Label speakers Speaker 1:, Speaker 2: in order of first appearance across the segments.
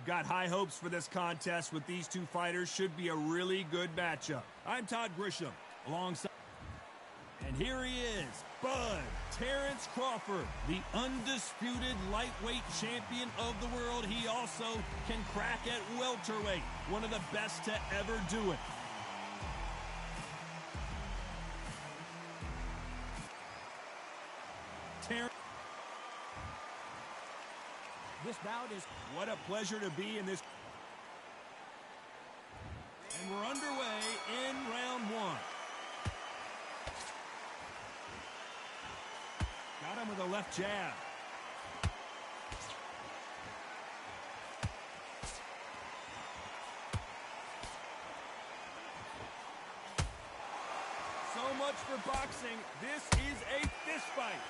Speaker 1: I've got high hopes for this contest with these two fighters. Should be a really good matchup. I'm Todd Grisham, alongside... And here he is, Bud Terrence Crawford, the undisputed lightweight champion of the world. He also can crack at welterweight, one of the best to ever do it. This bout is... What a pleasure to be in this... And we're underway in round one. Got him with a left jab. So much for boxing. This is a fist fight.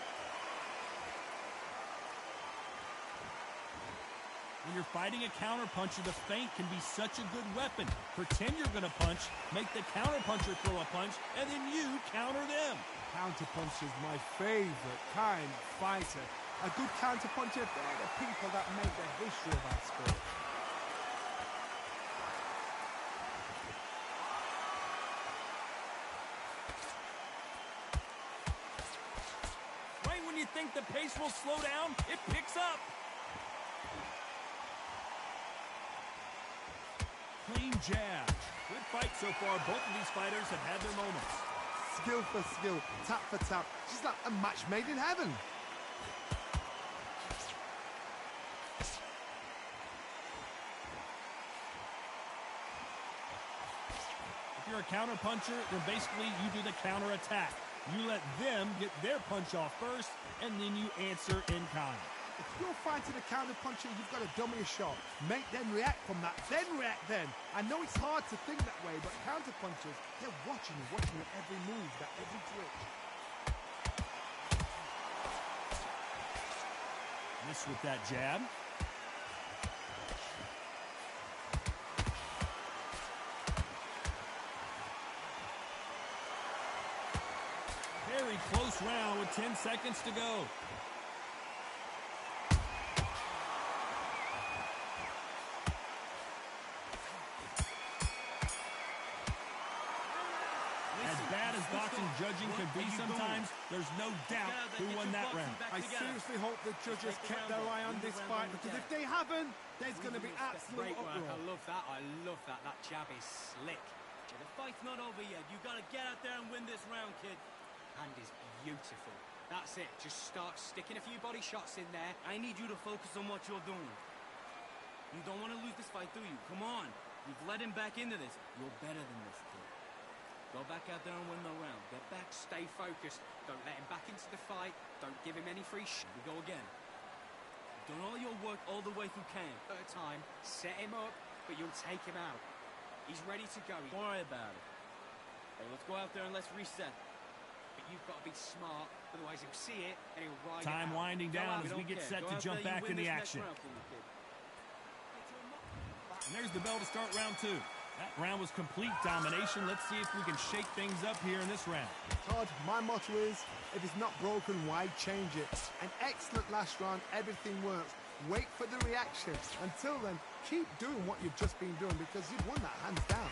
Speaker 1: When you're fighting a counterpuncher, the feint can be such a good weapon. Pretend you're going to punch, make the counterpuncher throw a punch, and then you counter them.
Speaker 2: Counterpuncher is my favorite kind of fighter. A good counterpuncher, they're the people that make the history of our sport.
Speaker 1: Right when you think the pace will slow down, it picks up. Clean jab. Good fight so far. Both of these fighters have had their moments.
Speaker 2: Skill for skill, tap for tap. Just like a match made in heaven.
Speaker 1: If you're a counter puncher, then basically you do the counter attack. You let them get their punch off first, and then you answer in kind.
Speaker 2: If you're fighting a counterpuncher, you've got to dummy a shot. Make them react from that, then react then. I know it's hard to think that way, but counterpunchers, they're watching your every move, that every twitch.
Speaker 1: Miss with that jab. Very close round with 10 seconds to go. Boxing judging can be sometimes, there's no doubt who won that round.
Speaker 2: I seriously hope the judges kept their eye on this fight, because if they haven't, there's going to be absolute uproar.
Speaker 3: I love that. I love that. That jab is slick. The fight's not over yet. You got to get out there and win this round, kid. Hand is beautiful. That's it. Just start sticking a few body shots in there. I need you to focus on what you're doing. You don't want to lose this fight, do you? Come on. You've led him back into this. You're better than this, kid. Go back out there and win the round. Get back, stay focused. Don't let him back into the fight. Don't give him any free shit. We go again. Done all your work all the way through camp. At a time, set him up, but you'll take him out. He's ready to go. Don't worry about it. Hey, let's go out there and let's reset. But you've got to be smart, otherwise he'll see it and he'll ride it out.
Speaker 1: Time winding down as we get set to jump back in the action. And there's the bell to start round two. That round was complete domination. Let's see if we can shake things up here in this round.
Speaker 2: Todd, my motto is, if it's not broken, why change it? An excellent last round, everything works. Wait for the reaction. Until then, keep doing what you've just been doing, because you've won that hands down.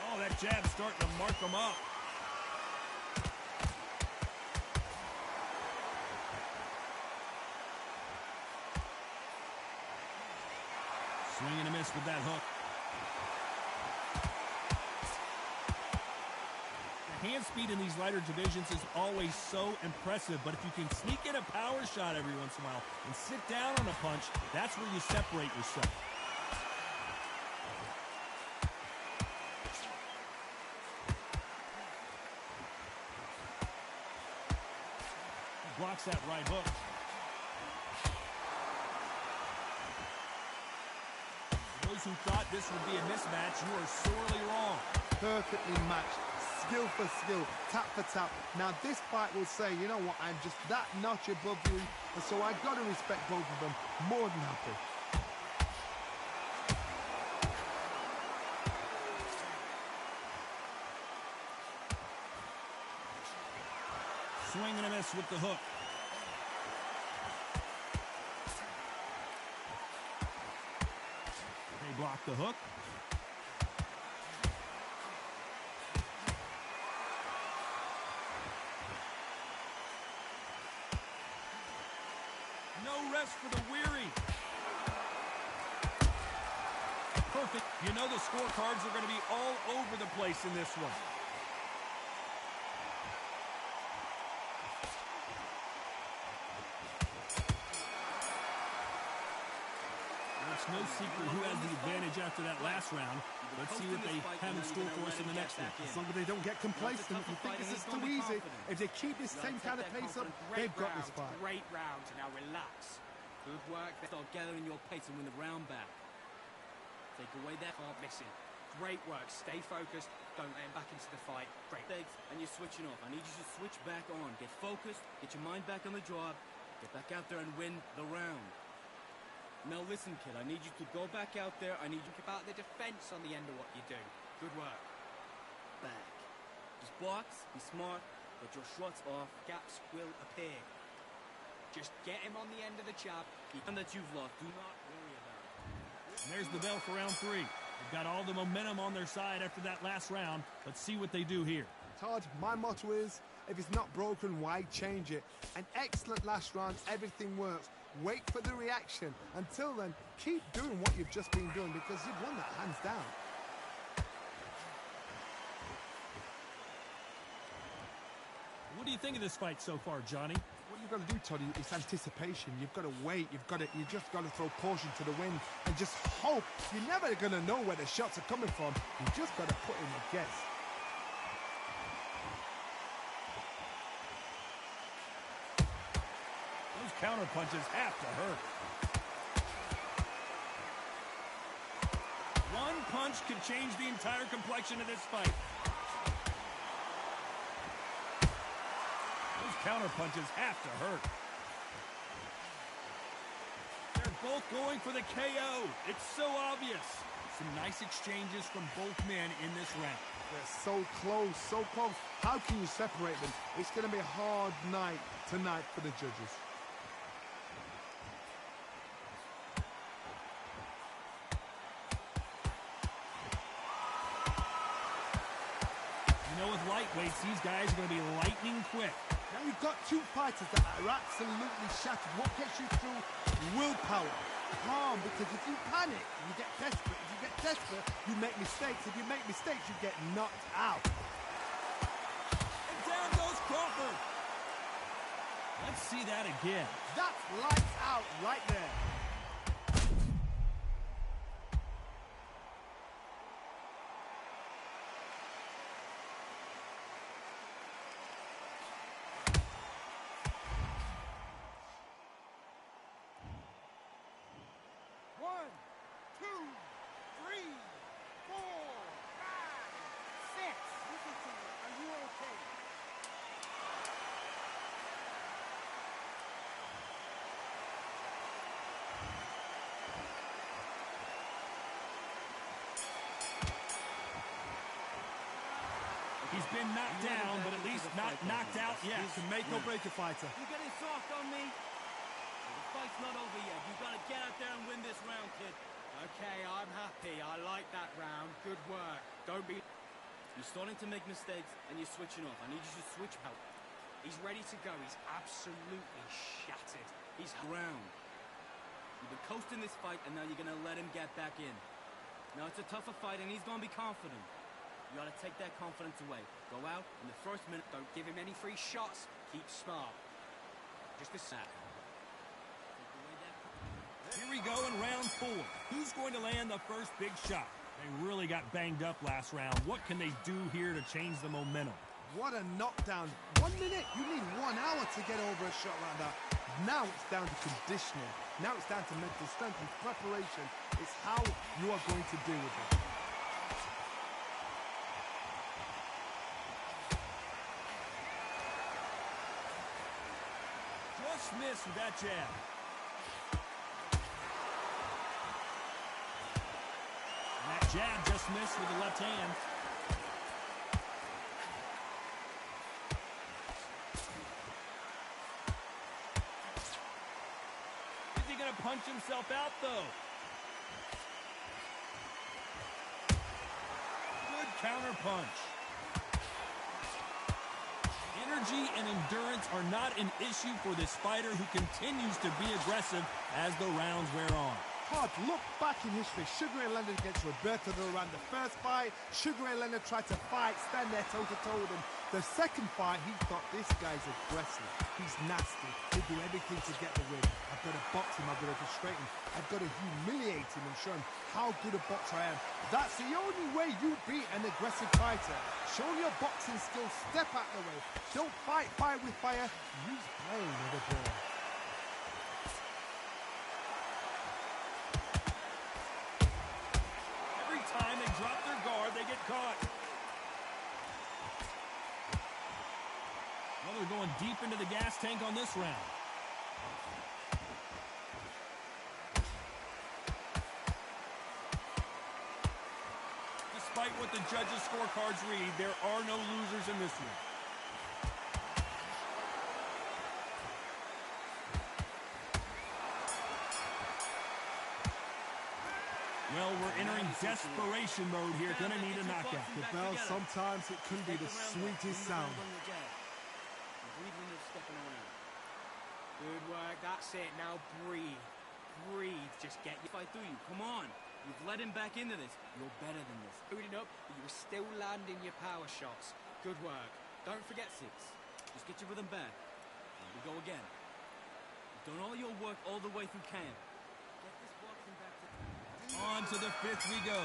Speaker 1: Oh, that jab's starting to mark them up. Swing and a miss with that hook. The hand speed in these lighter divisions is always so impressive, but if you can sneak in a power shot every once in a while and sit down on a punch, that's where you separate yourself. He blocks that right hook. Those who thought this would be a mismatch, you are sorely wrong.
Speaker 2: Perfectly matched, skill for skill, tap for tap. Now this fight will say, you know what, I'm just that notch above you, and so I've got to respect both of them. More than happy.
Speaker 1: Swing and a miss with the hook. block the hook. No rest for the weary. Perfect. You know the scorecards are going to be all over the place in this one. It's no secret who has the advantage after that last round. Let's see what they have in store for us in the next one.
Speaker 2: As long as they don't get complacent, you think this is too easy. If they keep this same kind of pace up, they've got this fight.
Speaker 3: Great round. Now relax. Good work. Start gathering your pace and win the round back. Take away that hard missing. Great work. Stay focused. Don't let him back into the fight. Great. And you're switching off. I need you to switch back on. Get focused. Get your mind back on the job. Get back out there and win the round. Now listen, kid. I need you to go back out there. I need you to keep out the defense on the end of what you do. Good work. Back. Just box. Be smart. Get your shots off. Gaps will appear. Just get him on the end of the jab. And that you've lost. Do not worry about it.
Speaker 1: And there's the bell for round 3. They've got all the momentum on their side after that last round. Let's see what they do here.
Speaker 2: Todd, my motto is, if it's not broken, why change it? An excellent last round, everything works. Wait for the reaction. Until then, keep doing what you've just been doing because you've won that hands down.
Speaker 1: What do you think of this fight so far, Johnny?
Speaker 2: What you've got to do, Toddy, is anticipation. You've got to wait. You just got to throw caution to the wind and just hope. You're never going to know where the shots are coming from. You just got to put in a guess.
Speaker 1: Those counter punches have to hurt. One punch could change the entire complexion of this fight. Counter punches have to hurt. They're both going for the KO. It's so obvious. Some nice exchanges from both men in this round.
Speaker 2: They're so close, so close. How can you separate them? It's going to be a hard night tonight for the judges.
Speaker 1: You know, with lightweights, these guys are going to be lightning quick.
Speaker 2: Now you've got two fighters that are absolutely shattered. What gets you through? Willpower. Calm, because if you panic, you get desperate. If you get desperate, you make mistakes. If you make mistakes, you get knocked out.
Speaker 1: And down goes Crawford. Let's see that again.
Speaker 2: That's lights out right there.
Speaker 1: He's been knocked down, but at least not knocked out yet.
Speaker 2: He's a make or break a fighter.
Speaker 3: You're getting soft on me. The fight's not over yet. You've got to get out there and win this round, kid. Okay, I'm happy. I like that round. Good work. Don't be... You're starting to make mistakes, and you're switching off. I need you to switch out. He's ready to go. He's absolutely shattered. He's ground. You've been coasting this fight, and now you're going to let him get back in. Now, it's a tougher fight, and he's going to be confident. You got to take that confidence away. Go out in the first minute. Don't give him any free shots. Keep smart. Just a sec.
Speaker 1: Here we go in round 4. Who's going to land the first big shot? They really got banged up last round. What can they do here to change the momentum?
Speaker 2: What a knockdown. 1 minute. You need 1 hour to get over a shot like that. Now it's down to conditioning. Now it's down to mental strength and preparation. It's how you are going to deal with it.
Speaker 1: Just missed with that jab. And that jab just missed with the left hand. Is he going to punch himself out, though? counter punch. Energy and endurance are not an issue for this fighter who continues to be aggressive as the rounds wear on.
Speaker 2: Todd, look back in history. Sugar Ray Leonard against Roberto Duran. The first fight, Sugar Ray Leonard tried to fight, stand there toe-to-toe with him. The second fight, he thought, this guy's aggressive. He's nasty. He'll do everything to get the win. I've got to box him. I've got to frustrate him. I've got to humiliate him and show him how good a boxer I am. That's the only way you beat an aggressive fighter. Show your boxing skills. Step out the way. Don't fight fire with fire. Use blade with a ball.
Speaker 1: Time they drop their guard, they get caught. Well, they're going deep into the gas tank on this round. Despite what the judges' scorecards read, there are no losers in this one. Well, we're entering desperation mode here. Gonna need a knockout.
Speaker 2: The bell, sometimes it can be the sweetest sound.
Speaker 3: Good work, that's it. Now breathe. Breathe. Just get your fight through you. Come on. You've led him back into this. You're better than this. Building up, but you were still landing your power shots. Good work. Don't forget 6. Just get your rhythm back. And we go again. You've done all your work all the way through camp. Get this boxing back to...
Speaker 1: On to the 5th we go.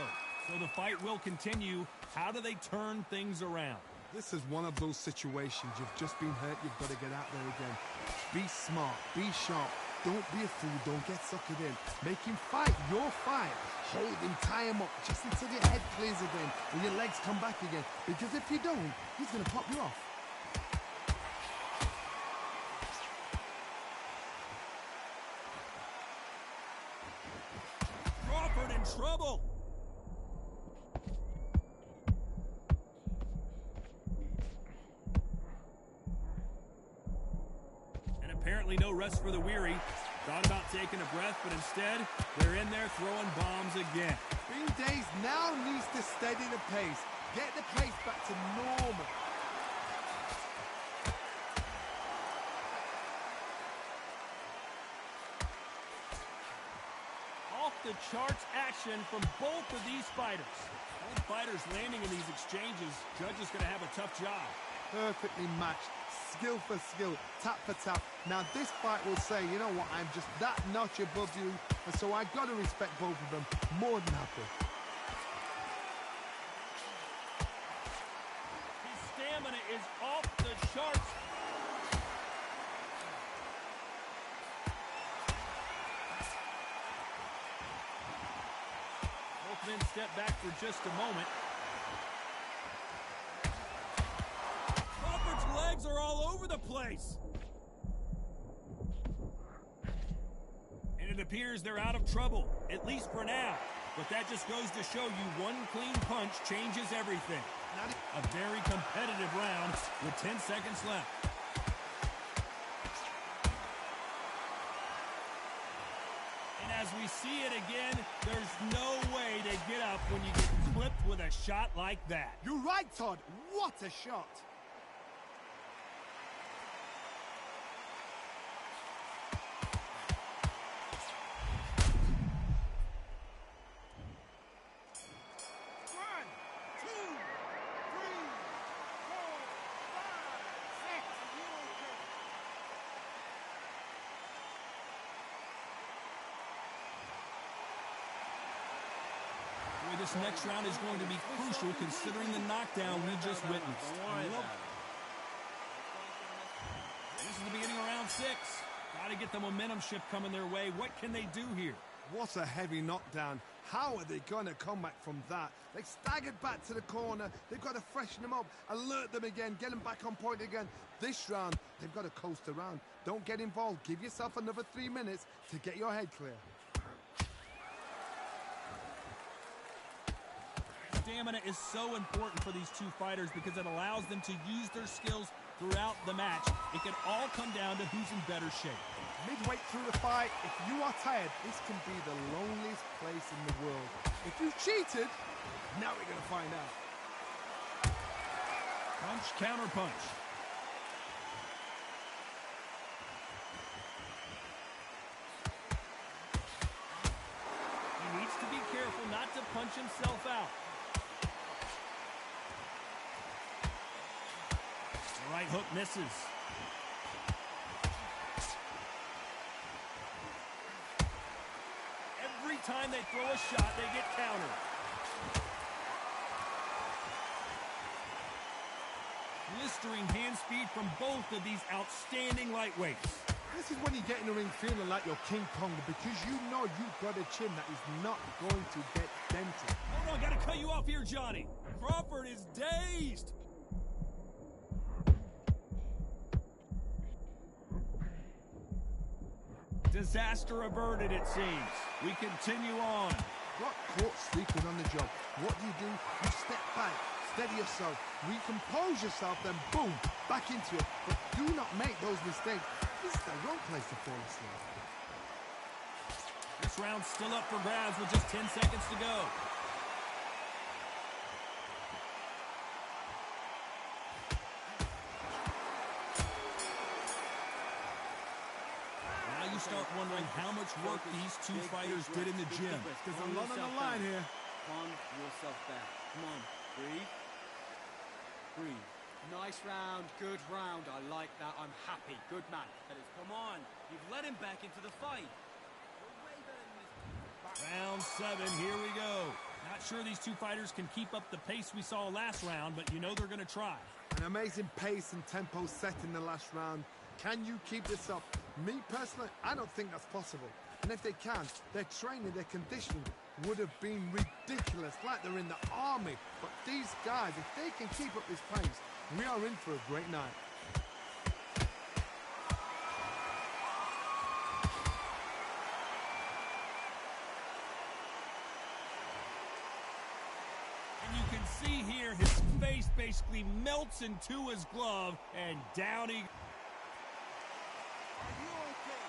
Speaker 1: So the fight will continue. How do they turn things around?
Speaker 2: This is one of those situations. You've just been hurt. You've got to get out there again. Be smart. Be sharp. Don't be a fool. Don't get suckered in. Make him fight your fight. Hold him. Tie him up just until your head clears again and your legs come back again. Because if you don't, he's going to pop you off.
Speaker 1: In trouble. And apparently no rest for the weary. Thought about taking a breath, but instead they're in there throwing bombs again.
Speaker 2: Green Days now needs to steady the pace. Get the pace back to normal.
Speaker 1: The charts action from both of these fighters. Both fighters landing in these exchanges. Judge is going to have a tough job.
Speaker 2: Perfectly matched. Skill for skill. Tap for tap. Now this fight will say, you know what, I'm just that notch above you. And so I got to respect both of them. More than happy.
Speaker 1: His stamina is off the charts. Men step back for just a moment. Crawford's legs are all over the place. And it appears they're out of trouble, at least for now. But that just goes to show you one clean punch changes everything. A very competitive round with 10 seconds left. As we see it again, there's no way to get up when you get clipped with a shot like that.
Speaker 2: You're right, Todd. What a shot.
Speaker 1: This next round is going to be crucial considering the knockdown we just witnessed. This is the beginning of round 6. Got to get the momentum shift coming their way. What can they do here?
Speaker 2: What a heavy knockdown. How are they going to come back from that? They staggered back to the corner. They've got to freshen them up, alert them again, get them back on point again. This round, they've got to coast around. Don't get involved. Give yourself another 3 minutes to get your head clear.
Speaker 1: Stamina is so important for these two fighters because it allows them to use their skills throughout the match. It can all come down to who's in better shape.
Speaker 2: Midway through the fight, if you are tired, this can be the loneliest place in the world. If you cheated, now we're going to find out.
Speaker 1: Punch, counter punch. He needs to be careful not to punch himself out. The right hook misses. Every time they throw a shot, they get countered. Blistering hand speed from both of these outstanding lightweights.
Speaker 2: This is when you get in the ring feeling like you're King Kong, because you know you've got a chin that is not going to get dented.
Speaker 1: Hold on, gotta cut you off here, Johnny. Crawford is dazed. Disaster averted, it seems. We continue on.
Speaker 2: Got caught sleeping on the job. What do? You step back, steady yourself, recompose yourself, then boom, back into it. But do not make those mistakes. This is the wrong place to fall asleep.
Speaker 1: This round's still up for grabs with just 10 seconds to go. Now you start wondering how much work these two fighters did in the gym.
Speaker 2: There's a lot on the line here.
Speaker 3: Calm yourself back. Come on, breathe. Breathe. Nice round, good round. I like that. I'm happy. Good man. Come on. You've let him back into the fight.
Speaker 1: Round 7, here we go. Not sure these two fighters can keep up the pace we saw last round, but you know they're going to try.
Speaker 2: An amazing pace and tempo set in the last round. Can you keep this up? Me personally, I don't think that's possible. And if they can, their training, their conditioning would have been ridiculous, like they're in the army. But these guys, if they can keep up this pace, we are in for a great night.
Speaker 1: And you can see here his face basically melts into his glove, and down he...
Speaker 2: Are you okay?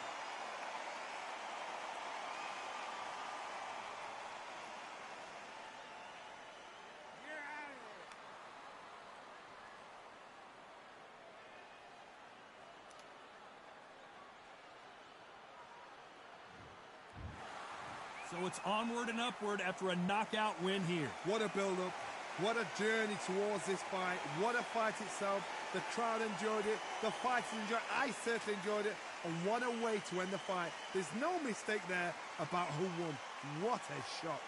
Speaker 1: So it's onward and upward after a knockout win here.
Speaker 2: What a build-up. What a journey towards this fight. What a fight itself. The crowd enjoyed it. The fighters enjoyed it. I certainly enjoyed it. And what a way to end the fight. There's no mistake there about who won. What a shot.